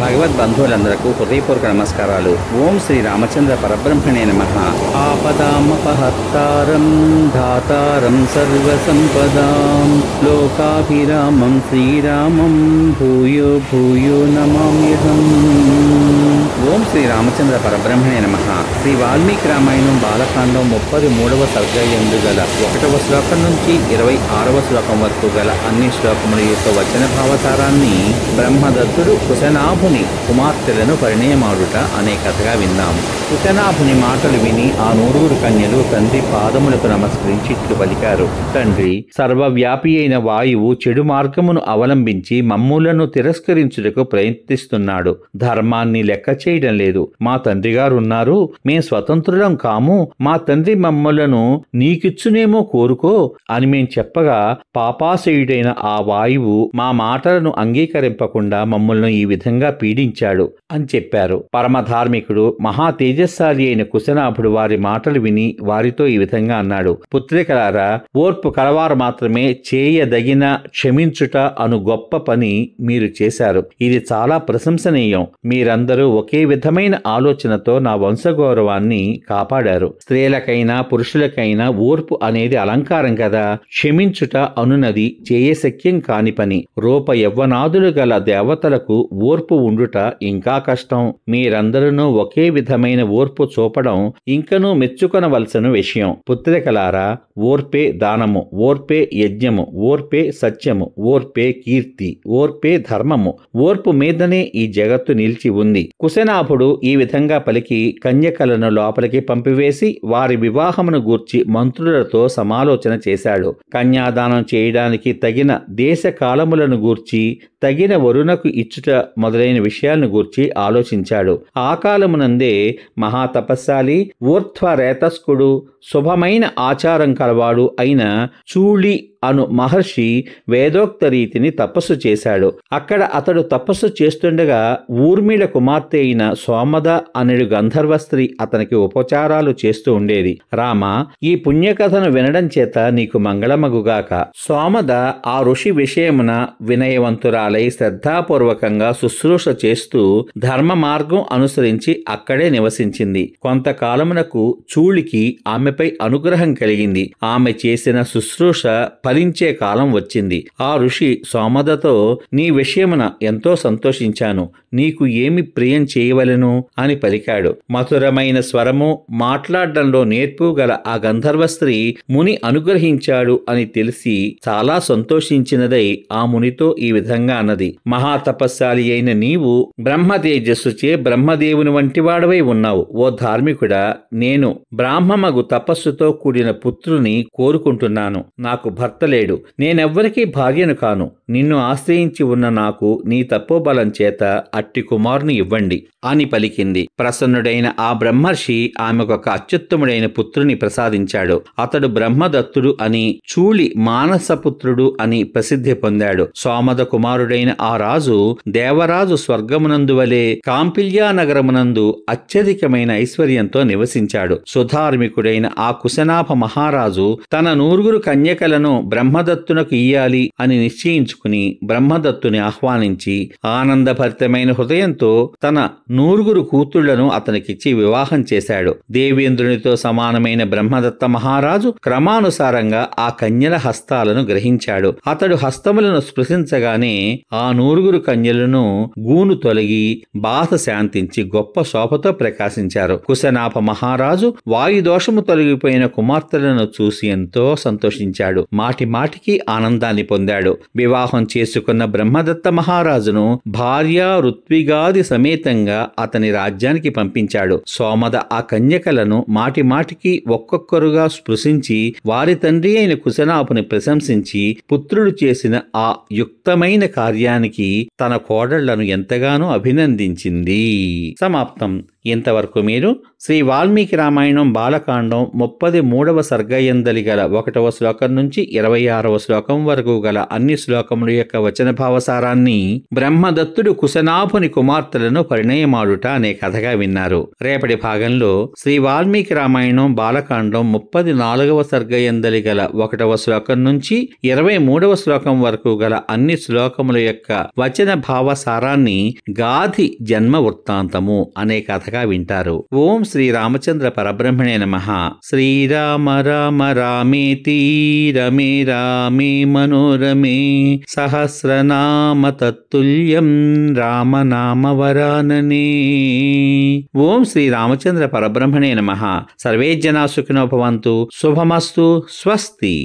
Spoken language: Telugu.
భగవద్బంధువులందరకు హృదయపూర్వక నమస్కారాలు. ఓం శ్రీ రామచంద్ర పరబ్రహ్మణే నమః. ఆపదామపహర్తారం ధాతారం సర్వసంపదాం లోకాభిరామం శ్రీరామం భూయో భూయో నమామ్యహం. ఓం శ్రీ రామచంద్ర పరబ్రహ్మణే నమః. శ్రీ వాల్మీకి రామాయణం బాలకాండం 33వ సర్గయందు గల 1వ శ్లోకం నుంచి 26వ శ్లోకం వరకు గల అన్ని శ్లోకముల యొక్క వచన భావసారాన్ని బ్రహ్మదత్తుడు కుశనాభుని కుమార్తెలను పరిణయమాడుట అనే కథగా విందాము. కుశనాభుని మాటలు విని ఆ 9 కన్యలు తండ్రి పాదములకు నమస్కరించి ఇట్లు పలికారు. తండ్రి, సర్వవ్యాపి అయిన వాయువు చెడు మార్గమును అవలంబించి మమ్ములను తిరస్కరించుటకు ప్రయత్నిస్తున్నాడు. ధర్మాన్ని లెక్క చేయడం లేదు. మా తండ్రి గారు ఉన్నారు, మేం స్వతంత్రులం కాము, మా తండ్రి మమ్మలను నీకిచ్చునేమో కోరుకో అని మేం చెప్పగా పాపాశయుడైన ఆ వాయువు మా మాటలను అంగీకరింపకుండా మమ్మల్ని ఈ విధంగా పీడించాడు అని చెప్పారు. పరమధార్మికుడు మహా తేజస్శాలి అయిన కుశనాభుడు వారి మాటలు విని వారితో ఈ విధంగా అన్నాడు. పుత్రికలారా, ఓర్పు కలవారు మాత్రమే చేయదగిన క్షమించుట అను గొప్ప పని మీరు చేశారు. ఇది చాలా ప్రశంసనీయం. మీరందరూ ఒకే విధమైన ఆలోచనతో నా వంశగౌరవాన్ని కాపాడారు. స్త్రీలకైనా పురుషులకైనా ఓర్పు అనేది అలంకారం కదా. క్షమించుట అనునది చేయశక్యం కాని పని. రూప యవ్వనాదులు గల దేవతలకు ఓర్పు ఉండుట ఇంకా కష్టం. మీరందరూ ఒకే విధమైన ఓర్పు చూపడం ఇంకనూ మెచ్చుకొనవలసిన విషయం. పుత్రికలారా, ఓర్పే దానము, ఓర్పే యజ్ఞము, ఓర్పే సత్యము, ఓర్పే కీర్తి, ఓర్పే ధర్మము. ఓర్పు మీదనే ఈ జగత్తు నిలిచి ఉంది. కుశనాభుడు ఈ విధంగా పలికి కన్యకలను లోపలికి పంపివేసి వారి వివాహమును గూర్చి మంత్రులతో సమాలోచన చేశాడు. కన్యాదానం చేయడానికి తగిన దేశ కాలములను గూర్చి, తగిన వరుణకు ఇచ్చుట మొదలైన విషయాలను గూర్చి ఆలోచించాడు. ఆ కాలమునందే మహాతపస్శాలి ఊర్ధ్వరేతస్కుడు శుభమైన ఆచారం కలవాడు అయిన చూళి అను మహర్షి వేదోక్త రీతిని తపస్సు చేశాడు. అక్కడ అతడు తపస్సు చేస్తుండగా ఊర్మిళ కుమార్తె అయిన సోమద అనడు గంధర్వ స్త్రీ అతనికి ఉపచారాలు చేస్తూ ఉండేది. రామ, ఈ పుణ్యకథను వినడం చేత నీకు మంగళమగుగాక. సోమద ఆ ఋషి విషయమున వినయవంతురాలై శ్రద్ధాపూర్వకంగా శుశ్రూష చేస్తూ ధర్మ మార్గం అనుసరించి అక్కడే నివసించింది. కొంతకాలమునకు చూళికి ఆమెపై అనుగ్రహం కలిగింది. ఆమె చేసిన శుశ్రూష ఫలించే కాలం వచ్చింది. ఆ ఋషి సోమదతో, నీ విషయమున ఎంతో సంతోషించాను, నీకు ఏమి ప్రియం చేయవలెను అని పలికాడు. మధురమైన స్వరము, మాట్లాడడంలో నేర్పు గల ఆ గంధర్వ స్త్రీ ముని అనుగ్రహించాడు అని తెలిసి చాలా సంతోషించినదై ఆ మునితో ఈ విధంగా అన్నది. మహాతపస్శాలి అయిన నీవు బ్రహ్మ తేజస్సుచే బ్రహ్మదేవుని వంటివాడవై ఉన్నావు. ఓ ధార్మికుడా, నేను బ్రాహ్మమగు తపస్సుతో కూడిన పుత్రుని కోరుకుంటున్నాను. నాకు భర్త లేడు. నేనెవ్వరికీ భార్యను కాను. నిన్ను ఆశ్రయించి ఉన్న నాకు నీ తపోబలం చేత అట్టి కుమారుని ఇవ్వండి అని పలికింది. ప్రసన్నుడైన ఆ బ్రహ్మర్షి ఆమెకొక అత్యుత్తముడైన పుత్రుని ప్రసాదించాడు. అతడు బ్రహ్మదత్తుడు అని, చూళి మానసపుత్రుడు అని ప్రసిద్ధి పొందాడు. సోమద కుమారుడైన ఆ రాజు దేవరాజు స్వర్గమునందు వలె కాంపిల్యా నగరమునందు అత్యధికమైన ఐశ్వర్యంతో నివసించాడు. సుధార్మికుడైన ఆ కుశనాభ మహారాజు తన 9 కన్యకలను బ్రహ్మదత్తునకు ఇయ్యాలి అని నిశ్చయించుకుని బ్రహ్మదత్తుని ఆహ్వానించి ఆనందభరితమైన హృదయంతో తన 9 కూతుళ్లను అతనికిచ్చి వివాహం చేశాడు. దేవేంద్రునితో సమానమైన బ్రహ్మదత్త మహారాజు క్రమానుసారంగా ఆ కన్యల హస్తాలను గ్రహించాడు. అతడు హస్తములను స్పృశించగానే ఆ 9 కన్యలను గూను తొలగి బాధ శాంతించి గొప్ప శోభతో ప్రకాశించారు. కుశనాభ మహారాజు వాయుదోషము తొలగిపోయిన కుమార్తెలను చూసి ఎంతో సంతోషించాడు. మాటి మాటికి ఆనందాన్ని పొందాడు. వివాహం చేసుకున్న బ్రహ్మదత్త మహారాజును భార్య ఋత్విగాది సమేతంగా అతని రాజ్యానికి పంపించాడు. సోమద ఆ కన్యకలను మాటి మాటికి ఒక్కొక్కరుగా స్పృశించి వారి తండ్రి అయిన కుశనాభుని ప్రశంసించి పుత్రుడు చేసిన ఆ యుక్తమైన కార్యానికి తన కోడళ్లను ఎంతగానో అభినందించింది. సమాప్తం. ఇంతవరకు మీరు శ్రీ వాల్మీకి రామాయణం బాలకాండం 33వ సర్గయందలి గల 1వ శ్లోకం నుంచి 26వ శ్లోకం వరకు గల అన్ని శ్లోకముల యొక్క వచన భావసారాన్ని బ్రహ్మదత్తుడు కుశనాభుని కుమార్తెలను పరిణయమాడుట అనే కథగా కథగా విన్నారు. రేపటి భాగంలో శ్రీ వాల్మీకి రామాయణం బాలకాండం 34వ సర్గయందలి గల 1వ శ్లోకం నుంచి 23వ శ్లోకం వరకు గల అన్ని శ్లోకముల యొక్క వచన భావ సారాన్ని గాధి జన్మ వృత్తాంతము అనే కథగా వింటారు. ఓం శ్రీ రామచంద్ర పరబ్రహ్మణే నమః. శ్రీరామ రామ రామేతి రమే రామే మనోరమే సహస్రనామ తత్తుల్యం రామనామ వరాననే. ఓం శ్రీ రామచంద్ర పరబ్రహ్మణే నమః. సర్వే జనా సుఖినో భవంతు. శుభమస్తు. స్వస్తి.